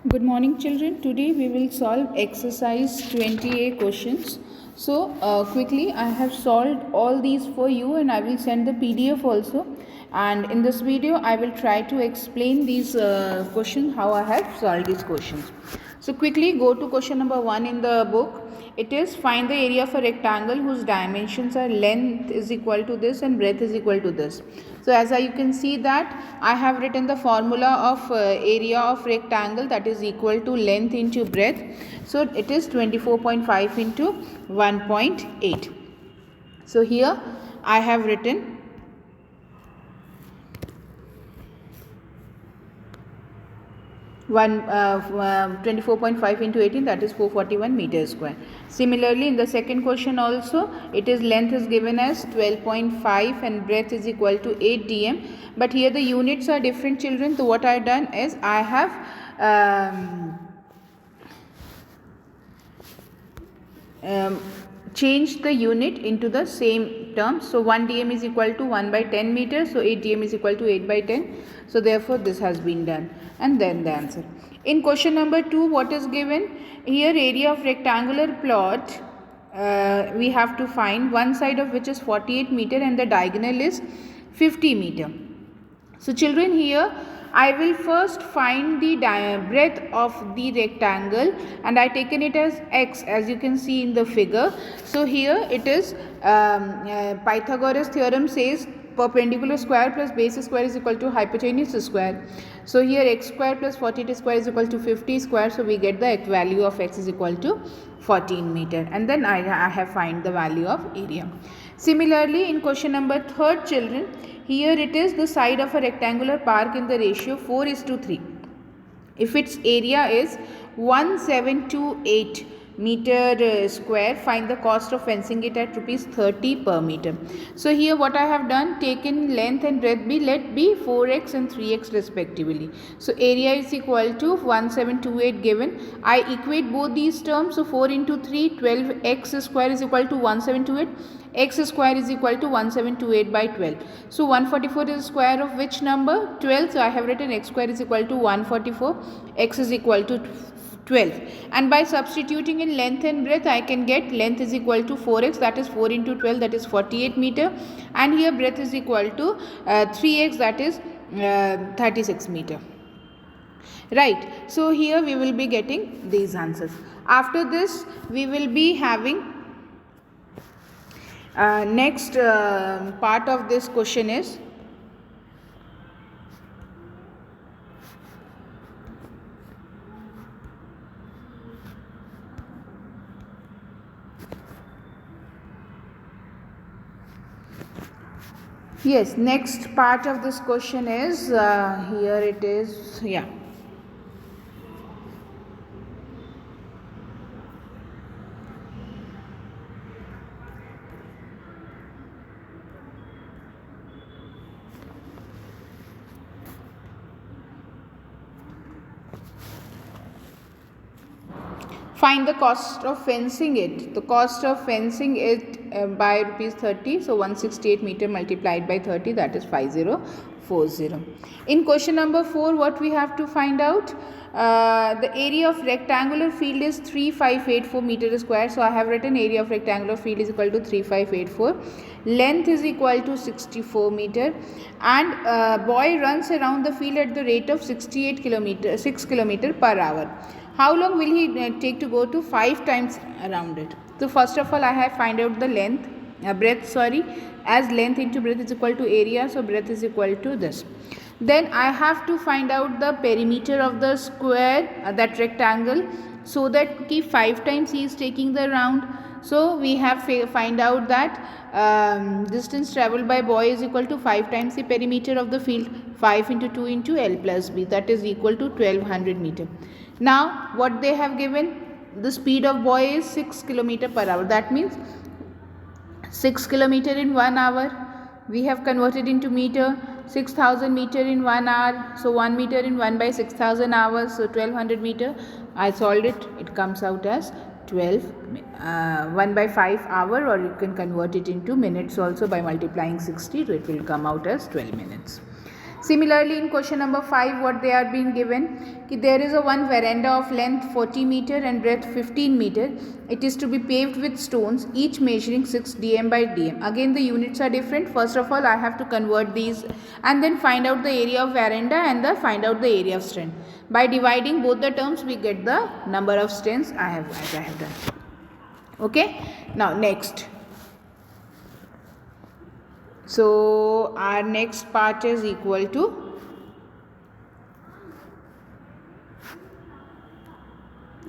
Good morning, children. Today we will solve exercise 20A questions. So, quickly, I have solved all these for you and I will send the PDF also. And in this video, I will try to explain these questions, how I have solved these questions. So, quickly go to question number 1 in the book. It is find the area of a rectangle whose dimensions are length is equal to this and breadth is equal to this. So as you can see that I have written the formula of area of rectangle, that is equal to length into breadth. So it is 24.5 into 1.8. So here I have written 24.5 into 18, that is 441 meters square. Similarly, in the second question also, it is length is given as 12.5 and breadth is equal to 8 dm. But here the units are different, children. So what I have done is I have changed the unit into the same terms. So 1 dm is equal to 1 by 10 meters. So 8 dm is equal to 8 by 10. So therefore this has been done. And then the answer. In question number 2, what is given? Here area of rectangular plot, we have to find one side of which is 48 meter and the diagonal is 50 meter. So children, here I will first find the breadth of the rectangle and I taken it as x, as you can see in the figure. So here it is Pythagoras theorem says perpendicular square plus base square is equal to hypotenuse square. So here x square plus 48 square is equal to 50 square. So we get the value of x is equal to 14 meter, and then I have find the value of area. Similarly, in question number 3, children, here it is the side of a rectangular park in the ratio 4:3. If its area is 1728 meter square, find the cost of fencing it at rupees 30 per meter. So here what I have done, taken length and breadth be, let be 4x and 3x respectively. So area is equal to 1728 given. I equate both these terms. So 4 into 3, 12x square is equal to 1728. X square is equal to 1728 by 12. So 144 is the square of which number? 12. So I have written x square is equal to 144. X is equal to 12. And by substituting in length and breadth, I can get length is equal to 4x, that is 4 into 12, that is 48 meter. And here breadth is equal to 3x, that is 36 meter. Right. So here we will be getting these answers. After this, we will be having next part of this question is next part of this question is here it is, find the cost of fencing it. The cost of fencing it by rupees 30. So 168 meter multiplied by 30, that is 5040. In question number 4, what we have to find out? The area of rectangular field is 3584 meter square. So I have written area of rectangular field is equal to 3584. Length is equal to 64 meter, and boy runs around the field at the rate of 6 kilometer per hour. How long will he take to go to 5 times around it? So first of all, I have find out the length, breadth, as length into breadth is equal to area. So breadth is equal to this. Then I have to find out the perimeter of the square, that rectangle, so that 5 times he is taking the round. So we have find out that distance travelled by boy is equal to 5 times the perimeter of the field. 5 into 2 into L plus B, that is equal to 1200 meter. Now what they have given, the speed of boy is 6 kilometer per hour. That means 6 kilometer in 1 hour. We have converted into meter. 6000 meter in 1 hour. So 1 meter in 1 by 6000 hours. So 1200 meter. I solved it. It comes out as 1 by 5 hour, or you can convert it into minutes also by multiplying 60. So it will come out as 12 minutes. Similarly, in question number 5, what they are being given, कि there is a one veranda of length 40 meter and breadth 15 meter. It is to be paved with stones, each measuring 6 dm by dm. Again, the units are different. First of all, I have to convert these and then find out the area of veranda and find out the area of strength. By dividing both the terms, we get the number of strengths I have done. Okay. Now next. So our next part is equal to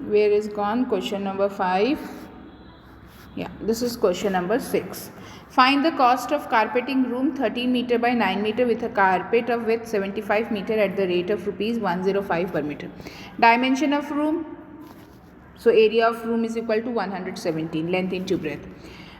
where is gone question number 5. Yeah, this is question number 6. Find the cost of carpeting room 13 meter by 9 meter with a carpet of width 75 meter at the rate of rupees 105 per meter. Dimension of room. So area of room is equal to 117, length into breadth.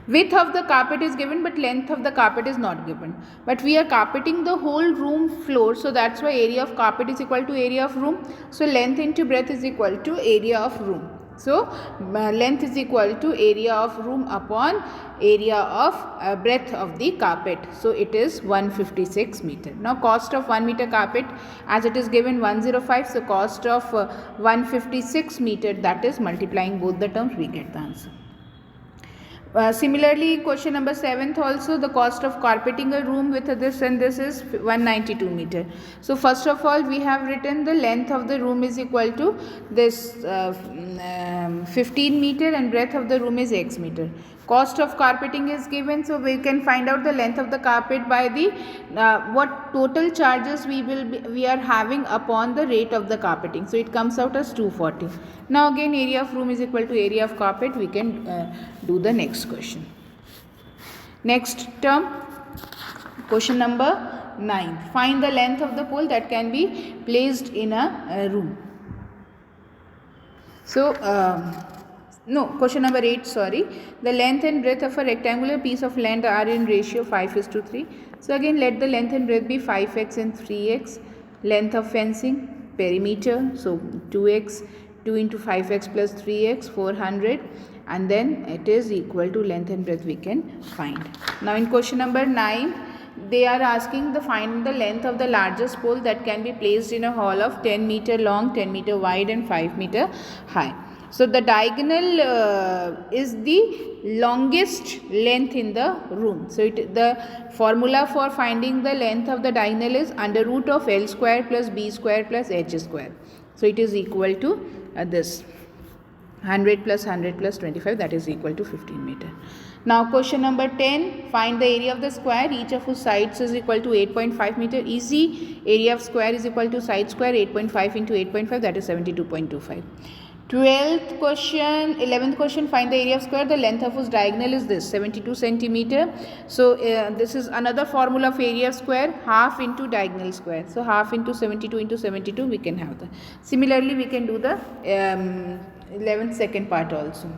Width of the carpet is given but length of the carpet is not given. But we are carpeting the whole room floor, so that's why area of carpet is equal to area of room. So length into breadth is equal to area of room. So length is equal to area of room upon area of breadth of the carpet. So it is 156 meter. Now cost of 1 meter carpet, as it is given 105, so cost of 156 meter, that is multiplying both the terms, we get the answer. Similarly, question number 7th also, the cost of carpeting a room with this and this is 192 meter. So first of all, we have written the length of the room is equal to this 15 meter and breadth of the room is x meter. Cost of carpeting is given, so we can find out the length of the carpet by the what total charges we are having upon the rate of the carpeting. So it comes out as 240. Now again, area of room is equal to area of carpet. We can do the next question. Next term, question number 9. Find the length of the pole that can be placed in a room. So no, question number 8, sorry. The length and breadth of a rectangular piece of land are in ratio 5:3. So again, let the length and breadth be 5x and 3x. Length of fencing, perimeter, so 2x, 2 into 5x plus 3x, 400. And then it is equal to length and breadth we can find. Now in question number 9, they are asking find the length of the largest pole that can be placed in a hall of 10 meter long, 10 meter wide and 5 meter high. So the diagonal is the longest length in the room. So the formula for finding the length of the diagonal is under root of L square plus B square plus H square. So it is equal to this 100 plus 100 plus 25, that is equal to 15 meter. Now question number 10, find the area of the square, each of whose sides is equal to 8.5 meter. Easy, area of square is equal to side square, 8.5 into 8.5, that is 72.25. 11th question, find the area of square, the length of whose diagonal is this 72 centimeter. So this is another formula of area of square, half into diagonal square. So half into 72 into 72 we can have the. Similarly we can do the 11th second part also.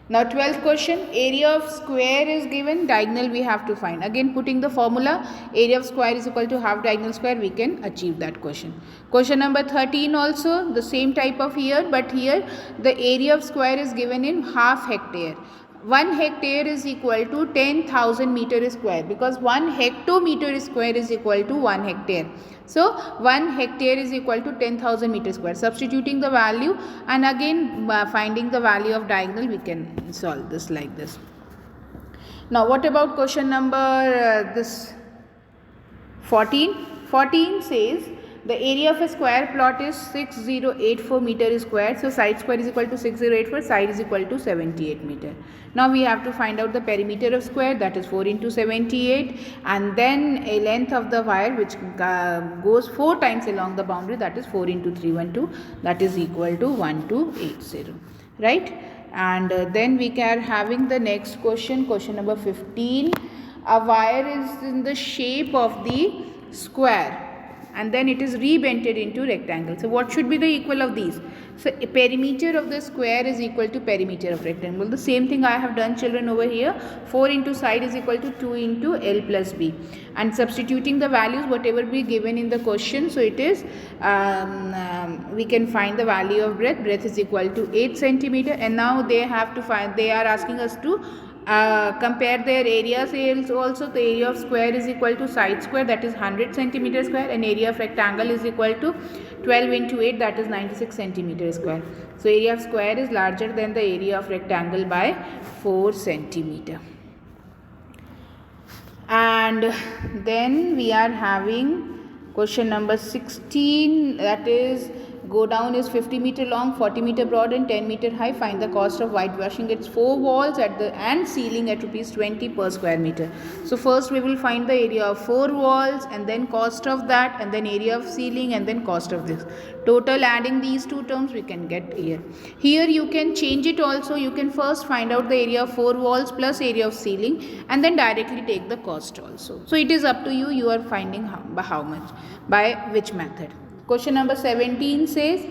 Now 12th question, area of square is given, diagonal we have to find. Again putting the formula, area of square is equal to half diagonal square, we can achieve that question. Question number 13 also the same type of here, but here the area of square is given in half hectare. 1 hectare is equal to 10,000 meter square, because 1 hectometer square is equal to 1 hectare. So 1 hectare is equal to 10,000 meter square. Substituting the value and again finding the value of diagonal, we can solve this like this. Now what about question number this 14? 14 says the area of a square plot is 6084 meter square. So side square is equal to 6084, side is equal to 78 meter. Now we have to find out the perimeter of square, that is 4 into 78, and then a length of the wire which goes 4 times along the boundary, that is 4 into 312, that is equal to 1280, right? And then we are having the next question, question number 15. A wire is in the shape of the square and then it is rebented into rectangle. So what should be the equal of these? So a perimeter of the square is equal to perimeter of rectangle. The same thing I have done, children, over here. 4 into side is equal to 2 into L plus B. And substituting the values whatever be given in the question. So it is we can find the value of breadth. Breadth is equal to 8 centimeter. And now they have to find, they are asking us to compare their area sales also. The area of square is equal to side square, that is 100 centimeter square, and area of rectangle is equal to 12 into 8, that is 96 centimeter square. So area of square is larger than the area of rectangle by 4 centimeter. And then we are having question number 16, that is go down is 50 meter long, 40 meter broad and 10 meter high. Find the cost of whitewashing its 4 walls and ceiling at rupees 20 per square meter. So first we will find the area of 4 walls, and then cost of that, and then area of ceiling, and then cost of this. Total adding these two terms we can get here. Here you can change it also. You can first find out the area of 4 walls plus area of ceiling, and then directly take the cost also. So it is up to you. You are finding how much, by which method. Question number 17 says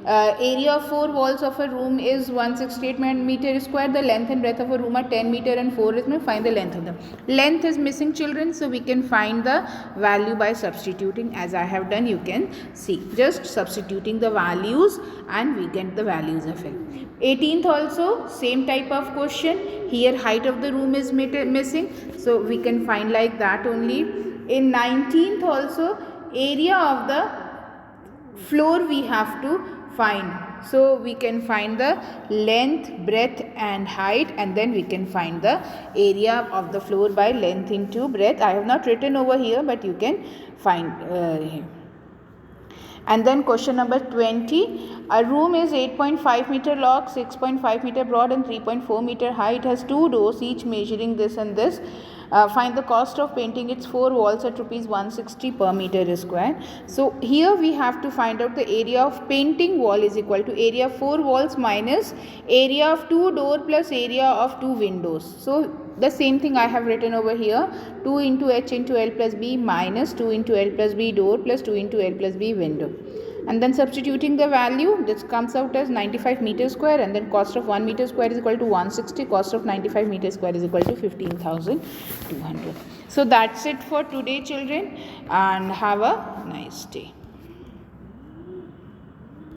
area of 4 walls of a room is 168 meter square. The length and breadth of a room are 10 meter and 4 is. Find the length of them. Length is missing, children, so we can find the value by substituting, as I have done. You can see, just substituting the values and we get the values of it. 18th also same type of question. Here height of the room is missing, so we can find like that only. In 19th also area of the floor we have to find. So we can find the length, breadth and height, and then we can find the area of the floor by length into breadth. I have not written over here, but you can find here. And then question number 20, a room is 8.5 meter long, 6.5 meter broad and 3.4 meter high. It has 2 doors, each measuring this and this. Find the cost of painting its 4 walls at rupees 160 per meter square. So here we have to find out the area of painting wall is equal to area of 4 walls minus area of 2 door plus area of 2 windows. So the same thing I have written over here, 2 into h into l plus b minus 2 into l plus b door plus 2 into l plus b window. And then substituting the value, this comes out as 95 meter square, and then cost of 1 meter square is equal to 160, cost of 95 meter square is equal to 15,200. So that's it for today, children, and have a nice day.